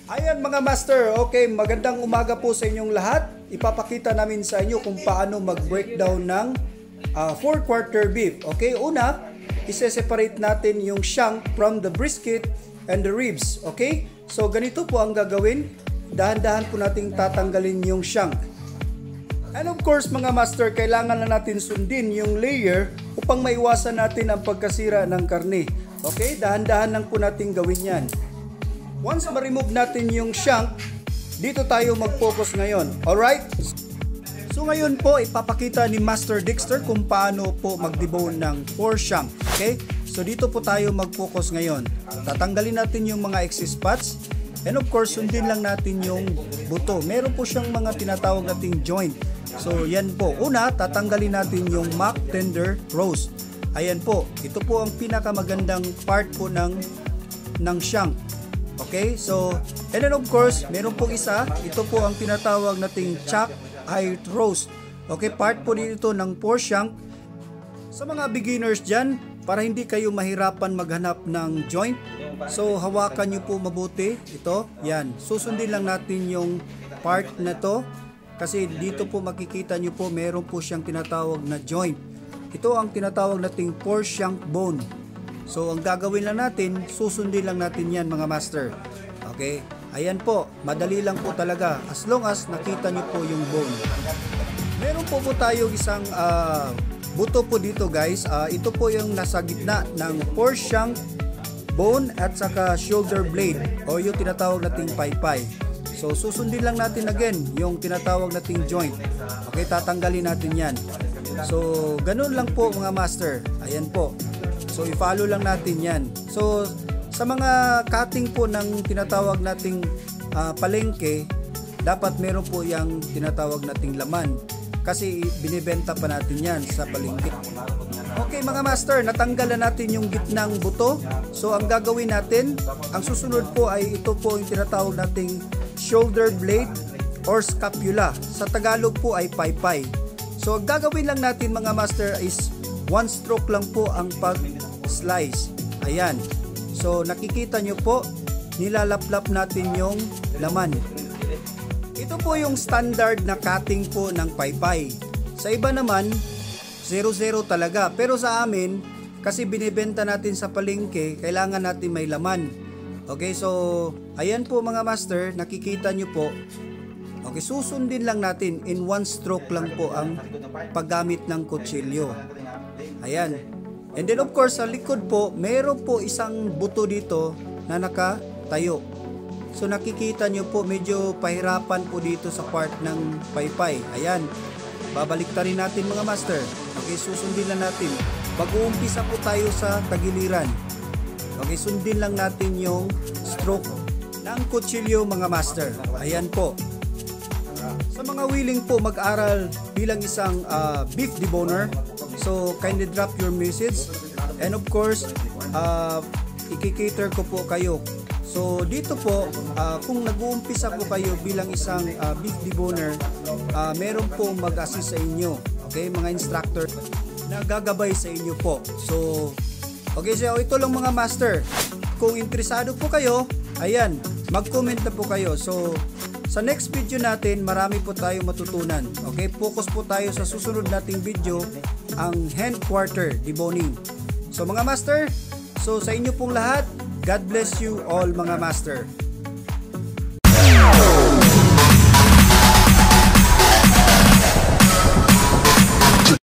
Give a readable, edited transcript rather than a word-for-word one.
Ayan mga master, okay, magandang umaga po sa inyong lahat. Ipapakita namin sa inyo kung paano mag-breakdown ng 4-quarter beef. Okay, una, ise-separate natin yung shank from the brisket and the ribs. Okay, so ganito po ang gagawin. Dahan-dahan po nating tatanggalin yung shank. And of course mga master, kailangan na natin sundin yung layer upang maiwasan natin ang pagkasira ng karne. Okay, dahan-dahan lang po natin gawin yan. Once ma-remove natin yung shank, dito tayo mag-focus ngayon. Alright? So ngayon po, ipapakita ni Master Dexter kung paano po mag-debone ng 4 shank. Okay? So dito po tayo mag-focus ngayon. Tatanggalin natin yung mga excess fats. And of course, sundin lang natin yung buto. Meron po siyang mga tinatawag nating joint. So yan po. Una, tatanggalin natin yung mock tender roast. Ayan po. Ito po ang pinakamagandang part po ng shank. Okay, so, and then of course, meron pong isa, ito po ang tinatawag nating chuck eye roast. Okay, part po dito ng 4 shank. Sa mga beginners dyan, para hindi kayo mahirapan maghanap ng joint, so hawakan nyo po mabuti, ito, yan. Susundin lang natin yung part na to, kasi dito po makikita nyo po, meron po siyang tinatawag na joint. Ito ang tinatawag nating 4 shank bone. So, ang gagawin lang natin, susundin lang natin yan mga master. Okay? Ayan po, madali lang po talaga. As long as nakita nyo po yung bone. Meron po tayo isang buto po dito guys. Ito po yung nasa gitna ng 4 shank bone at saka shoulder blade o yung tinatawag nating paypay. So, susundin lang natin again yung tinatawag nating joint. Okay, tatanggalin natin yan. So, ganun lang po mga master. Ayan po. So, i-follow lang natin yan. So, sa mga cutting po ng tinatawag nating palengke, dapat meron po yung tinatawag nating laman. Kasi binibenta pa natin yan sa palengke. Okay mga master, natanggal na natin yung gitnang buto. So, ang gagawin natin, ang susunod po ay ito po yung tinatawag nating shoulder blade or scapula. Sa Tagalog po ay paypay. So, ang gagawin lang natin mga master is 1 stroke lang po ang pag-slice. Ayan. So, nakikita nyo po, nilalaplap natin yung laman. Ito po yung standard na cutting po ng paypay. Sa iba naman, 0-0 talaga. Pero sa amin, kasi binibenta natin sa palengke, kailangan natin may laman. Okay, so, ayan po mga master, nakikita nyo po. Okay, susundin lang natin in 1 stroke lang po ang paggamit ng kutsilyo. Ayan. And then of course, sa likod po, meron po isang buto dito na nakatayo. So nakikita nyo po, medyo pahirapan po dito sa part ng paypay. Ayan. Babalik ta rin natin mga master. Okay, susundin lang natin. Mag-uumpisa po tayo sa tagiliran. Okay, sundin lang natin yung stroke ng kutsilyo mga master. Ayan po. Sa mga willing po mag-aral bilang isang beef deboner, so kindly drop your message. And of course, i-cater ko po kayo. So dito po, kung nag-uumpisa po kayo bilang isang beef deboner, meron po mag-assist sa inyo. Okay, mga instructor na gagabay sa inyo po. So, okay, so ito lang mga master. Kung interesado po kayo, ayan, mag-comment na po kayo. So, sa next video natin, marami po tayong matutunan. Okay, focus po tayo sa susunod nating video, ang hand quarter deboning. So mga master, so sa inyo pong lahat, God bless you all mga master.